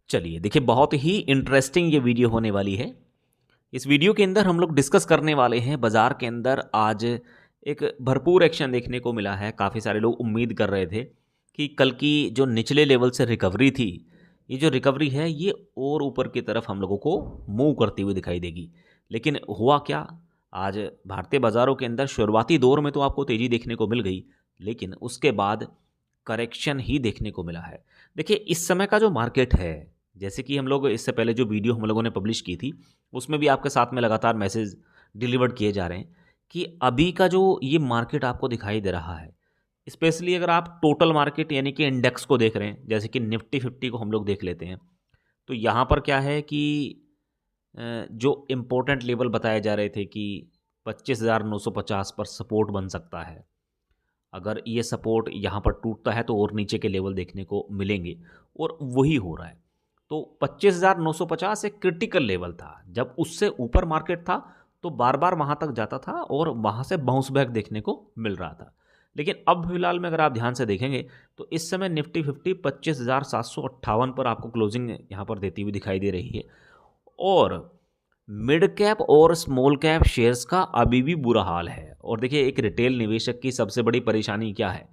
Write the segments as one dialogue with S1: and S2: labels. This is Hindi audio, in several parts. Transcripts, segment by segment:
S1: चलिए देखिए, बहुत ही इंटरेस्टिंग ये वीडियो होने वाली है। इस वीडियो के अंदर हम लोग डिस्कस करने वाले हैं बाज़ार के अंदर आज एक भरपूर एक्शन देखने को मिला है। काफ़ी सारे लोग उम्मीद कर रहे थे कि कल की जो निचले लेवल से रिकवरी थी, ये जो रिकवरी है ये और ऊपर की तरफ हम लोगों को मूव करती हुई दिखाई देगी। लेकिन हुआ क्या? आज भारतीय बाज़ारों के अंदर शुरुआती दौर में तो आपको तेज़ी देखने को मिल गई, लेकिन उसके बाद करेक्शन ही देखने को मिला है। देखिए, इस समय का जो मार्केट है, जैसे कि हम लोग इससे पहले जो वीडियो हम लोगों ने पब्लिश की थी, उसमें भी आपके साथ में लगातार मैसेज डिलीवर्ड किए जा रहे हैं कि अभी का जो ये मार्केट आपको दिखाई दे रहा है, स्पेशली अगर आप टोटल मार्केट यानी कि इंडेक्स को देख रहे हैं, जैसे कि निफ्टी 50 को हम लोग देख लेते हैं, तो यहाँ पर क्या है कि जो इम्पोर्टेंट लेवल बताए जा रहे थे कि 25,950 पर सपोर्ट बन सकता है। अगर ये सपोर्ट यहाँ पर टूटता है तो और नीचे के लेवल देखने को मिलेंगे, और वही हो रहा है। तो 25,950 एक क्रिटिकल लेवल था। जब उससे ऊपर मार्केट था तो बार बार वहाँ तक जाता था और वहाँ से बाउंस बैक देखने को मिल रहा था। लेकिन अब फिलहाल में अगर आप ध्यान से देखेंगे तो इस समय निफ्टी 50 25,758 पर आपको क्लोजिंग यहाँ पर देती हुई दिखाई दे रही है। और मिड कैप और स्मॉल कैप शेयर्स का अभी भी बुरा हाल है। और देखिए, एक रिटेल निवेशक की सबसे बड़ी परेशानी क्या है?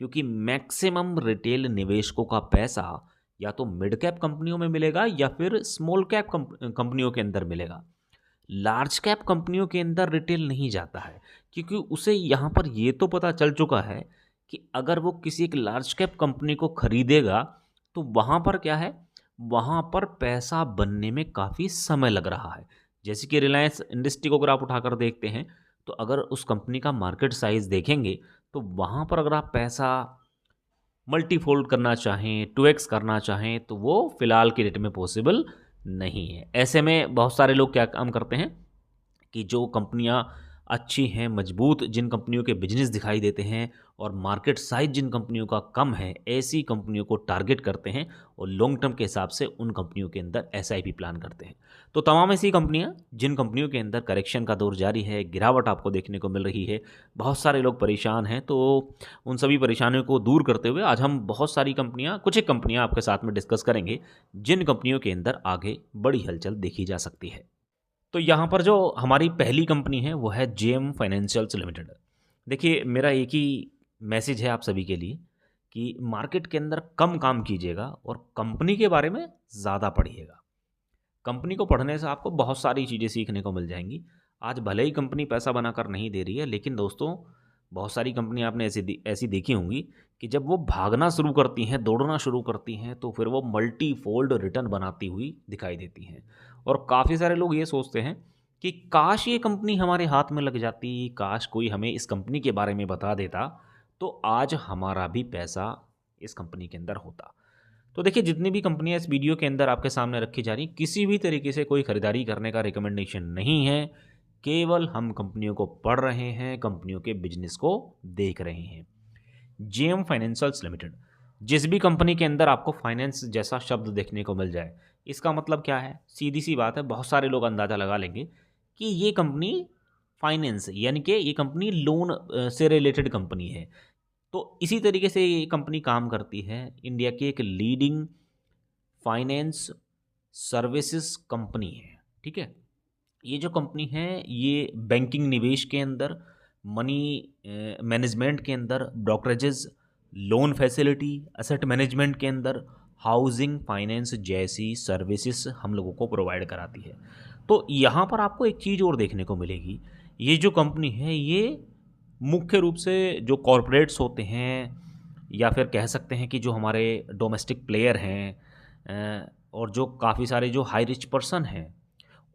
S1: क्योंकि मैक्सिमम रिटेल निवेशकों का पैसा या तो मिड कैप कंपनियों में मिलेगा या फिर स्मॉल कैप कंपनियों के अंदर मिलेगा। लार्ज कैप कंपनियों के अंदर रिटेल नहीं जाता है, क्योंकि उसे यहाँ पर ये तो पता चल चुका है कि अगर वो किसी एक लार्ज कैप कंपनी को खरीदेगा तो वहाँ पर क्या है, वहाँ पर पैसा बनने में काफ़ी समय लग रहा है। जैसे कि रिलायंस इंडस्ट्री को अगर आप उठाकर देखते हैं, तो अगर उस कंपनी का मार्केट साइज़ देखेंगे तो वहाँ पर अगर आप पैसा मल्टीफोल्ड करना चाहें, 2x करना चाहें, तो वो फ़िलहाल की डेट में पॉसिबल नहीं है। ऐसे में बहुत सारे लोग क्या काम करते हैं कि जो कंपनियां अच्छी हैं, मजबूत जिन कंपनियों के बिजनेस दिखाई देते हैं और मार्केट साइज जिन कंपनियों का कम है, ऐसी कंपनियों को टारगेट करते हैं और लॉन्ग टर्म के हिसाब से उन कंपनियों के अंदर एसआईपी प्लान करते हैं। तो तमाम ऐसी कंपनियां जिन कंपनियों के अंदर करेक्शन का दौर जारी है, गिरावट आपको देखने को मिल रही है, बहुत सारे लोग परेशान हैं, तो उन सभी परेशानियों को दूर करते हुए आज हम बहुत सारी कंपनियां, कुछ एक कंपनियां आपके साथ में डिस्कस करेंगे जिन कंपनियों के अंदर आगे बड़ी हलचल देखी जा सकती है। तो यहाँ पर जो हमारी पहली कंपनी है वो है जेएम फाइनेंशियल्स लिमिटेड। देखिए, मेरा एक ही मैसेज है आप सभी के लिए कि मार्केट के अंदर कम काम कीजिएगा और कंपनी के बारे में ज़्यादा पढ़िएगा। कंपनी को पढ़ने से आपको बहुत सारी चीज़ें सीखने को मिल जाएंगी। आज भले ही कंपनी पैसा बनाकर नहीं दे रही है, लेकिन दोस्तों, बहुत सारी कंपनी आपने ऐसी देखी होंगी कि जब वो भागना शुरू करती हैं, दौड़ना शुरू करती हैं, तो फिर वो मल्टी फोल्ड रिटर्न बनाती हुई दिखाई देती हैं। और काफ़ी सारे लोग ये सोचते हैं कि काश ये कंपनी हमारे हाथ में लग जाती, काश कोई हमें इस कंपनी के बारे में बता देता, तो आज हमारा भी पैसा इस कंपनी के अंदर होता। तो देखिए, जितनी भी कंपनियां इस वीडियो के अंदर आपके सामने रखी जा रही, किसी भी तरीके से कोई खरीदारी करने का रिकमेंडेशन नहीं है। केवल हम कंपनियों को पढ़ रहे हैं, कंपनियों के बिजनेस को देख रहे हैं। जेएम फाइनेंशियल्स लिमिटेड, जिस भी कंपनी के अंदर आपको फाइनेंस जैसा शब्द देखने को मिल जाए, इसका मतलब क्या है? सीधी सी बात है, बहुत सारे लोग अंदाज़ा लगा लेंगे कि ये कंपनी फाइनेंस यानी कि ये कंपनी लोन से रिलेटेड कंपनी है। तो इसी तरीके से ये कंपनी काम करती है। इंडिया की एक लीडिंग फाइनेंस सर्विसेज कंपनी है। ठीक है, ये जो कंपनी है ये बैंकिंग निवेश के अंदर, मनी मैनेजमेंट के अंदर, brokerages, loan facility, asset management के अंदर, हाउसिंग फाइनेंस जैसी सर्विसेज हम लोगों को प्रोवाइड कराती है। तो यहाँ पर आपको एक चीज़ और देखने को मिलेगी, ये जो कंपनी है ये मुख्य रूप से जो कॉरपोरेट्स होते हैं या फिर कह सकते हैं कि जो हमारे डोमेस्टिक प्लेयर हैं, और जो काफ़ी सारे जो हाई रिच पर्सन हैं,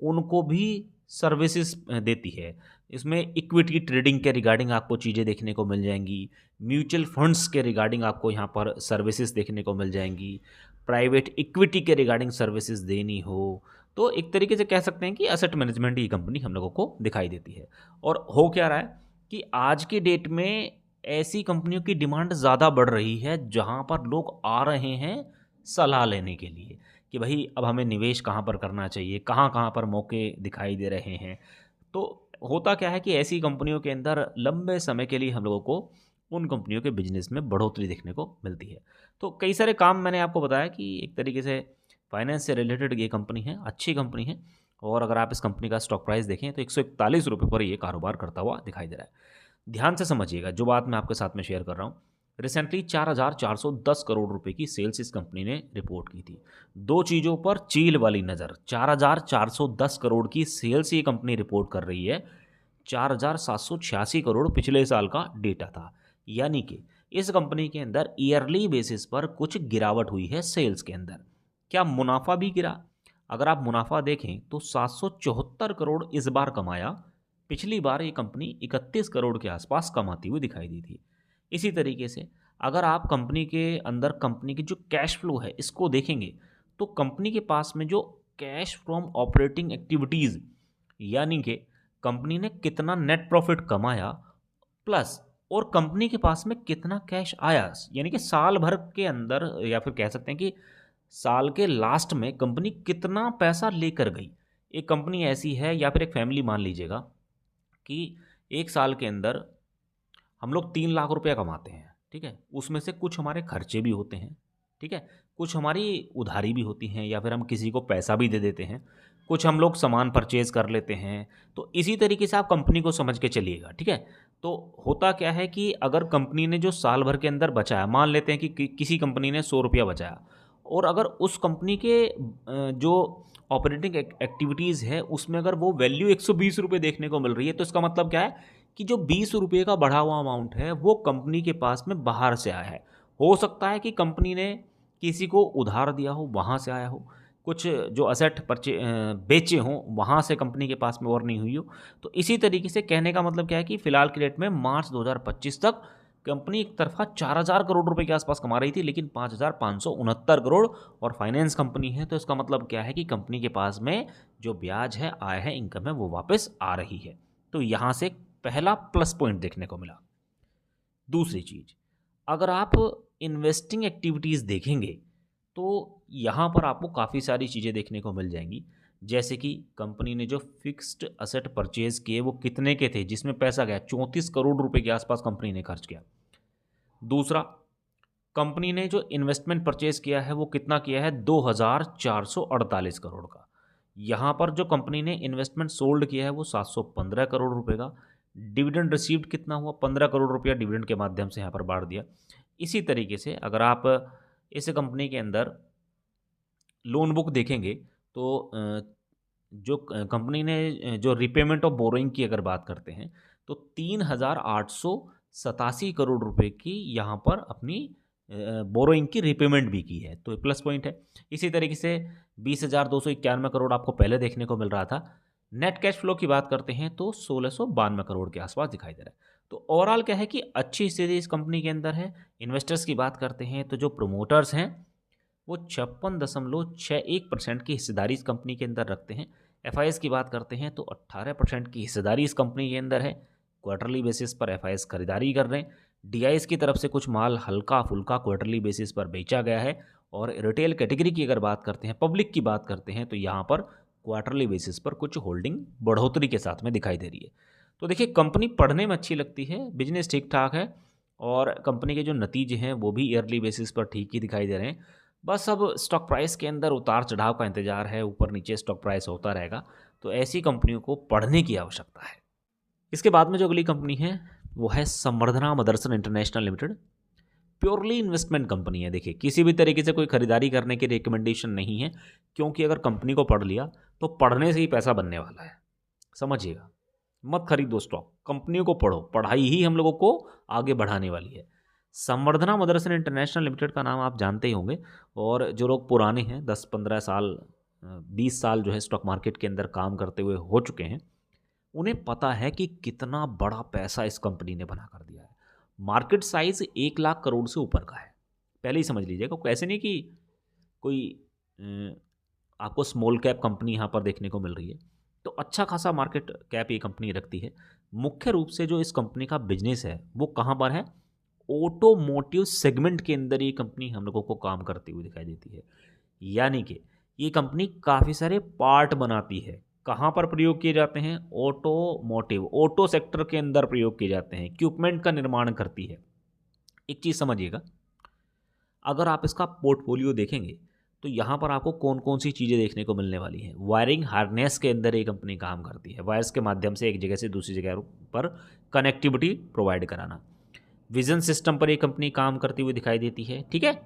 S1: उनको भी सर्विसेज देती है। इसमें इक्विटी ट्रेडिंग के रिगार्डिंग आपको चीज़ें देखने को मिल जाएंगी, म्यूचुअल फंड्स के रिगार्डिंग आपको यहाँ पर सर्विसेज देखने को मिल जाएंगी, प्राइवेट इक्विटी के रिगार्डिंग सर्विसेज देनी हो, तो एक तरीके से कह सकते हैं कि एसेट मैनेजमेंट की कंपनी हम लोगों को दिखाई देती है। और हो क्या रहा है कि आज की डेट में ऐसी कंपनियों की डिमांड ज़्यादा बढ़ रही है जहाँ पर लोग आ रहे हैं सलाह लेने के लिए कि भाई अब हमें निवेश कहाँ पर करना चाहिए, कहाँ कहाँ पर मौके दिखाई दे रहे हैं। तो होता क्या है कि ऐसी कंपनियों के अंदर लंबे समय के लिए हम लोगों को उन कंपनियों के बिजनेस में बढ़ोतरी देखने को मिलती है। तो कई सारे काम मैंने आपको बताया कि एक तरीके से फाइनेंस से रिलेटेड ये कंपनी है, अच्छी कंपनी है। और अगर आप इस कंपनी का स्टॉक प्राइस देखें तो 141 रुपये पर ये कारोबार करता हुआ दिखाई दे रहा है। ध्यान से समझिएगा जो बात मैं आपके साथ में शेयर कर रहा हूँ। रिसेंटली 4,410 करोड़ रुपए की सेल्स इस कंपनी ने रिपोर्ट की थी। दो चीज़ों पर चील वाली नज़र, 4,410 करोड़ की सेल्स ये कंपनी रिपोर्ट कर रही है। 4,786 करोड़ पिछले साल का डेटा था, यानी कि इस कंपनी के अंदर ईयरली बेसिस पर कुछ गिरावट हुई है सेल्स के अंदर। क्या मुनाफा भी गिरा? अगर आप मुनाफा देखें तो 774 करोड़ इस बार कमाया। पिछली बार ये कंपनी 31 करोड़ के आसपास कमाती हुई दिखाई दी थी। इसी तरीके से अगर आप कंपनी के अंदर कंपनी की जो कैश फ्लो है इसको देखेंगे तो कंपनी के पास में जो कैश फ्रॉम ऑपरेटिंग एक्टिविटीज़, यानी कि कंपनी ने कितना नेट प्रॉफिट कमाया प्लस और कंपनी के पास में कितना कैश आया, यानी कि साल भर के अंदर या फिर कह सकते हैं कि साल के लास्ट में कंपनी कितना पैसा लेकर गई। एक कंपनी ऐसी है या फिर एक फैमिली मान लीजिएगा कि एक साल के अंदर हम लोग 3 लाख रुपया कमाते हैं, ठीक है, उसमें से कुछ हमारे खर्चे भी होते हैं, ठीक है, कुछ हमारी उधारी भी होती हैं या फिर हम किसी को पैसा भी दे देते हैं, कुछ हम लोग सामान परचेज कर लेते हैं। तो इसी तरीके से आप कंपनी को समझ के चलिएगा, ठीक है। तो होता क्या है कि अगर कंपनी ने जो साल भर के अंदर बचाया, मान लेते हैं कि किसी कंपनी ने 100 रुपया बचाया, और अगर उस कंपनी के जो ऑपरेटिंग एक्टिविटीज़ है उसमें अगर वो वैल्यू 120 रुपये देखने को मिल रही है, तो इसका मतलब क्या है कि जो 20 रुपये का बढ़ा हुआ अमाउंट है वो कंपनी के पास में बाहर से आया है। हो सकता है कि कंपनी ने किसी को उधार दिया हो, वहाँ से आया हो, कुछ जो असेट बेचे हों वहाँ से कंपनी के पास में और नहीं हुई हो। तो इसी तरीके से कहने का मतलब क्या है कि फिलहाल की डेट में मार्च 2025 तक कंपनी एक तरफा 4,000 करोड़ रुपए के आसपास कमा रही थी, लेकिन 5,569 करोड़ और फाइनेंस कंपनी है। तो इसका मतलब क्या है कि कंपनी के पास में जो ब्याज है, आय है, इनकम है, वो वापस आ रही है। तो यहाँ से पहला प्लस पॉइंट देखने को मिला। दूसरी चीज़, अगर आप इन्वेस्टिंग एक्टिविटीज़ देखेंगे तो यहाँ पर आपको काफ़ी सारी चीज़ें देखने को मिल जाएंगी। जैसे कि कंपनी ने जो फिक्स्ड असेट परचेज किए वो कितने के थे, जिसमें पैसा गया 34 करोड़ रुपए के आसपास कंपनी ने खर्च किया। दूसरा, कंपनी ने जो इन्वेस्टमेंट परचेज किया है वो कितना किया है, 2,448 करोड़ का। यहाँ पर जो कंपनी ने इन्वेस्टमेंट सोल्ड किया है वो 715 करोड़ रुपए का। डिविडेंड रिसीव्ड कितना हुआ, 15 करोड़ रुपया डिविडेंड के माध्यम से यहाँ पर बांट दिया। इसी तरीके से अगर आप इस कंपनी के अंदर लोन बुक देखेंगे तो जो कंपनी ने जो रिपेमेंट ऑफ बोरोइंग की अगर बात करते हैं तो 3,887 करोड़ रुपए की यहाँ पर अपनी बोरोइंग की रिपेमेंट भी की है, तो प्लस पॉइंट है। इसी तरीके से 20,291 करोड़ आपको पहले देखने को मिल रहा था। नेट कैश फ्लो की बात करते हैं तो 1,692 करोड़ के आसपास दिखाई दे रहा है। तो ओवरऑल क्या है कि अच्छी स्थिति इस कंपनी के अंदर है। इन्वेस्टर्स की बात करते हैं तो जो प्रोमोटर्स हैं वो 56.61% की हिस्सेदारी इस कंपनी के अंदर रखते हैं। एफआईएस की बात करते हैं तो 18% की हिस्सेदारी इस कंपनी के अंदर है। क्वार्टरली बेसिस पर एफआईएस खरीदारी कर रहे हैं। डीआईएस की तरफ से कुछ माल हल्का फुल्का क्वार्टरली बेसिस पर बेचा गया है। और रिटेल कैटेगरी की अगर बात करते हैं, पब्लिक की बात करते हैं, तो यहाँ पर क्वार्टरली बेसिस पर कुछ होल्डिंग बढ़ोतरी के साथ में दिखाई दे रही है। तो देखिए, कंपनी पढ़ने में अच्छी लगती है, बिजनेस ठीक ठाक है और कंपनी के जो नतीजे हैं वो भी ईयरली बेसिस पर ठीक ही दिखाई दे रहे हैं। बस अब स्टॉक प्राइस के अंदर उतार चढ़ाव का इंतजार है, ऊपर नीचे स्टॉक प्राइस होता रहेगा। तो ऐसी कंपनियों को पढ़ने की आवश्यकता है। इसके बाद में जो अगली कंपनी है वो है Samvardhana Motherson international limited. Purely investment company है। देखिए, किसी भी तरीके से कोई खरीदारी करने की रिकमेंडेशन नहीं है, क्योंकि अगर कंपनी को पढ़ लिया तो पढ़ने से ही पैसा बनने वाला है। समझिएगा, मत खरीदो स्टॉक, कंपनियों को पढ़ो। पढ़ाई ही हम लोगों को आगे बढ़ाने वाली है। संवर्धना मदरसन इंटरनेशनल लिमिटेड का नाम आप जानते ही होंगे, और जो लोग पुराने हैं 10-15 साल 20 साल जो है स्टॉक मार्केट के अंदर काम करते हुए हो चुके हैं, उन्हें पता है कि कितना बड़ा पैसा इस कंपनी ने बना कर दिया है। मार्केट साइज 1 लाख करोड़ से ऊपर का है, पहले ही समझ लीजिएगा। ऐसे नहीं कि कोई आपको स्मॉल कैप कंपनी यहाँ पर देखने को मिल रही है। तो अच्छा खासा मार्केट कैप ये कंपनी रखती है। मुख्य रूप से जो इस कंपनी का बिजनेस है वो कहाँ पर है, ऑटोमोटिव सेगमेंट के अंदर ये कंपनी हम लोगों को काम करती हुई दिखाई देती है। यानी कि ये कंपनी काफ़ी सारे पार्ट बनाती है। कहाँ पर प्रयोग किए जाते हैं, ऑटोमोटिव, ऑटो सेक्टर के अंदर प्रयोग किए जाते हैं। इक्विपमेंट का निर्माण करती है। एक चीज़ समझिएगा, अगर आप इसका पोर्टफोलियो देखेंगे तो यहाँ पर आपको कौन कौन सी चीज़ें देखने को मिलने वाली हैं। वायरिंग हार्नेस के अंदर ये कंपनी काम करती है, वायर्स के माध्यम से एक जगह से दूसरी जगह पर कनेक्टिविटी प्रोवाइड कराना। विजन सिस्टम पर ये कंपनी काम करती हुई दिखाई देती है, ठीक है।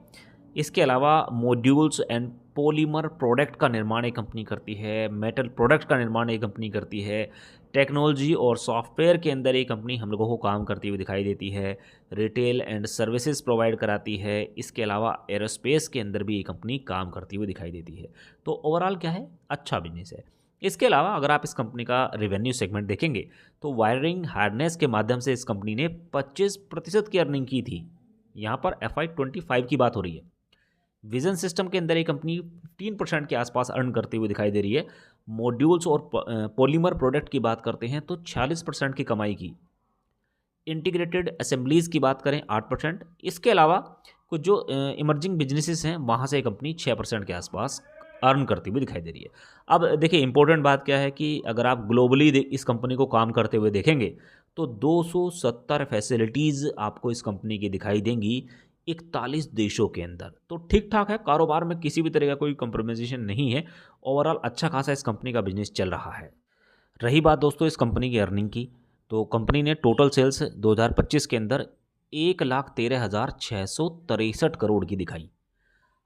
S1: इसके अलावा मॉड्यूल्स एंड पॉलीमर प्रोडक्ट का निर्माण एक कंपनी करती है, मेटल प्रोडक्ट का निर्माण एक कंपनी करती है, टेक्नोलॉजी और सॉफ्टवेयर के अंदर एक कंपनी हम लोगों को काम करती हुई दिखाई देती है, रिटेल एंड सर्विसेज प्रोवाइड कराती है। इसके अलावा एरोस्पेस के अंदर भी ये कंपनी काम करती हुई दिखाई देती है। तो ओवरऑल क्या है, अच्छा बिजनेस है। इसके अलावा अगर आप इस कंपनी का रेवेन्यू सेगमेंट देखेंगे तो वायरिंग हार्नेस के माध्यम से इस कंपनी ने 25% की अर्निंग की थी। यहाँ पर FY25 की बात हो रही है। विजन सिस्टम के अंदर ये कंपनी 3% के आसपास अर्न करती हुई दिखाई दे रही है। मॉड्यूल्स और पॉलीमर प्रोडक्ट की बात करते हैं तो 46% की कमाई की। इंटीग्रेटेड असेंबलीज़ की बात करें 8%। इसके अलावा कुछ जो इमर्जिंग बिजनेसेस हैं वहाँ से कंपनी 6% के आसपास अर्न करती हुई दिखाई दे रही है। अब देखिए इंपॉर्टेंट बात क्या है कि अगर आप ग्लोबली इस कंपनी को काम करते हुए देखेंगे तो 270 फैसिलिटीज़ आपको इस कंपनी की दिखाई देंगी 41 देशों के अंदर। तो ठीक ठाक है, कारोबार में किसी भी तरह का कोई कंप्रोमाइजेशन नहीं है। ओवरऑल अच्छा खासा इस कंपनी का बिजनेस चल रहा है। रही बात दोस्तों इस कंपनी की अर्निंग की, तो कंपनी ने टोटल सेल्स 2025 के अंदर 1,13,663 करोड़ की दिखाई।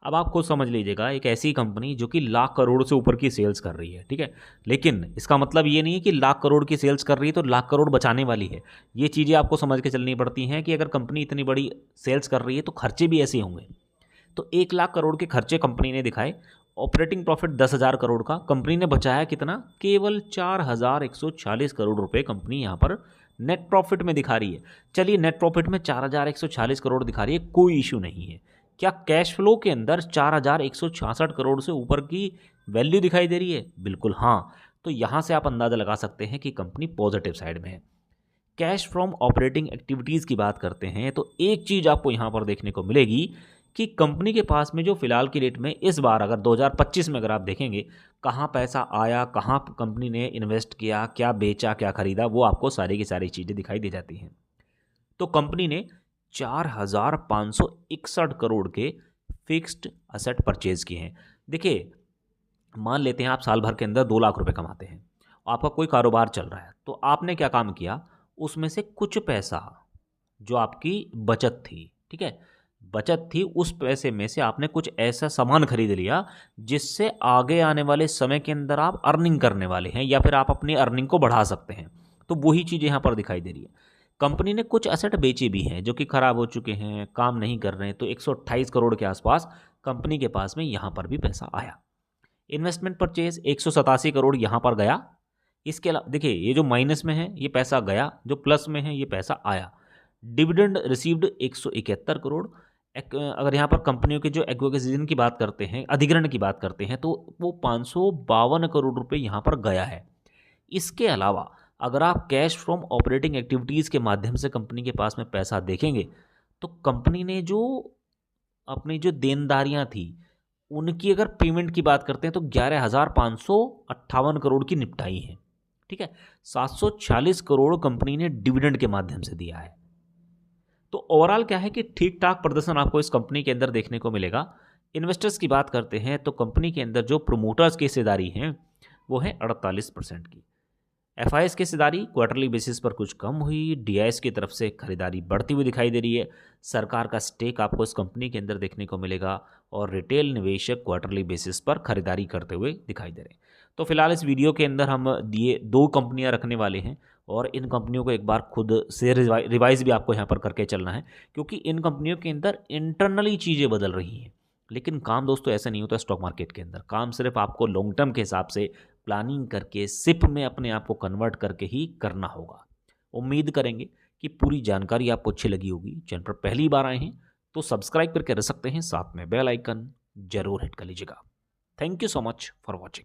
S1: अब आप खुद समझ लीजिएगा, एक ऐसी कंपनी जो कि लाख करोड़ से ऊपर की सेल्स कर रही है, ठीक है। लेकिन इसका मतलब ये नहीं है कि लाख करोड़ की सेल्स कर रही है तो लाख करोड़ बचाने वाली है। ये चीज़ें आपको समझ के चलनी पड़ती हैं कि अगर कंपनी इतनी बड़ी सेल्स कर रही है तो खर्चे भी ऐसे होंगे। तो 1 लाख करोड़ के खर्चे कंपनी ने दिखाए। ऑपरेटिंग प्रॉफिट 10,000 करोड़ का, कंपनी ने बचाया कितना, केवल 4,140 करोड़ रुपए कंपनी यहाँ पर नेट प्रॉफिट में दिखा रही है। चलिए नेट प्रॉफिट में 4,140 करोड़ दिखा रही है, कोई इशू नहीं है। क्या कैश फ्लो के अंदर 4,166 करोड़ से ऊपर की वैल्यू दिखाई दे रही है? बिल्कुल हाँ। तो यहाँ से आप अंदाज़ा लगा सकते हैं कि कंपनी पॉजिटिव साइड में है। कैश फ्रॉम ऑपरेटिंग एक्टिविटीज़ की बात करते हैं तो एक चीज़ आपको यहाँ पर देखने को मिलेगी कि कंपनी के पास में जो फिलहाल की डेट में इस बार अगर 2025 में अगर आप देखेंगे कहाँ पैसा आया, कहाँ कंपनी ने इन्वेस्ट किया, क्या बेचा, क्या खरीदा, वो आपको सारी की सारी चीज़ें दिखाई दे जाती हैं। तो कंपनी ने 4,561 करोड़ के फिक्स्ड असेट परचेज किए हैं। देखिए मान लेते हैं आप साल भर के अंदर 2 लाख रुपए कमाते हैं, आपका कोई कारोबार चल रहा है, तो आपने क्या काम किया, उसमें से कुछ पैसा जो आपकी बचत थी, ठीक है, बचत थी, उस पैसे में से आपने कुछ ऐसा सामान खरीद लिया जिससे आगे आने वाले समय के अंदर आप अर्निंग करने वाले हैं या फिर आप अपनी अर्निंग को बढ़ा सकते हैं। तो वही चीज़ यहाँ पर दिखाई दे रही है। कंपनी ने कुछ एसेट बेचे भी हैं जो कि खराब हो चुके हैं, काम नहीं कर रहे हैं, तो 128 करोड़ के आसपास कंपनी के पास में यहाँ पर भी पैसा आया। इन्वेस्टमेंट परचेज 187 करोड़ यहाँ पर गया। इसके अलावा देखिए ये जो माइनस में है ये पैसा गया, जो प्लस में है ये पैसा आया। Dividend received 171 crore. अगर यहाँ पर कंपनियों के जो एक्विजिशन की बात करते हैं, अधिग्रहण की बात करते हैं, तो वो 552 करोड़ रुपए यहाँ पर गया है। इसके अलावा अगर आप कैश फ्रॉम ऑपरेटिंग एक्टिविटीज़ के माध्यम से कंपनी के पास में पैसा देखेंगे तो कंपनी ने जो अपनी जो देनदारियाँ थी उनकी अगर पेमेंट की बात करते हैं तो 11,558 करोड़ की निपटाई है, ठीक है। 740 करोड़ कंपनी ने डिविडेंड के माध्यम से दिया है। तो ओवरऑल क्या है कि ठीक ठाक प्रदर्शन आपको इस कंपनी के अंदर देखने को मिलेगा। इन्वेस्टर्स की बात करते हैं तो कंपनी के अंदर जो प्रोमोटर्स की हिस्सेदारी हैं वो है 48% की। FIS की हिस्सेदारी क्वार्टरली बेसिस पर कुछ कम हुई। DIS की तरफ से खरीदारी बढ़ती हुई दिखाई दे रही है। सरकार का स्टेक आपको इस कंपनी के अंदर देखने को मिलेगा और रिटेल निवेशक क्वार्टरली बेसिस पर खरीदारी करते हुए दिखाई दे रहे हैं। तो फिलहाल इस वीडियो के अंदर हम ये 2 कंपनियां रखने वाले हैं और इन कंपनियों को एक बार खुद से रिवाइज भी आपको यहाँ पर करके चलना है, क्योंकि इन कंपनियों के अंदर इंटरनली चीज़ें बदल रही हैं। लेकिन काम दोस्तों ऐसा नहीं होता स्टॉक मार्केट के अंदर। काम सिर्फ आपको लॉन्ग टर्म के हिसाब से प्लानिंग करके सिप में अपने आप को कन्वर्ट करके ही करना होगा। उम्मीद करेंगे कि पूरी जानकारी आपको अच्छी लगी होगी। चैनल पर पहली बार आए हैं तो सब्सक्राइब करके रख सकते हैं, साथ में बेल आइकन जरूर हिट कर लीजिएगा। Thank you so much for watching.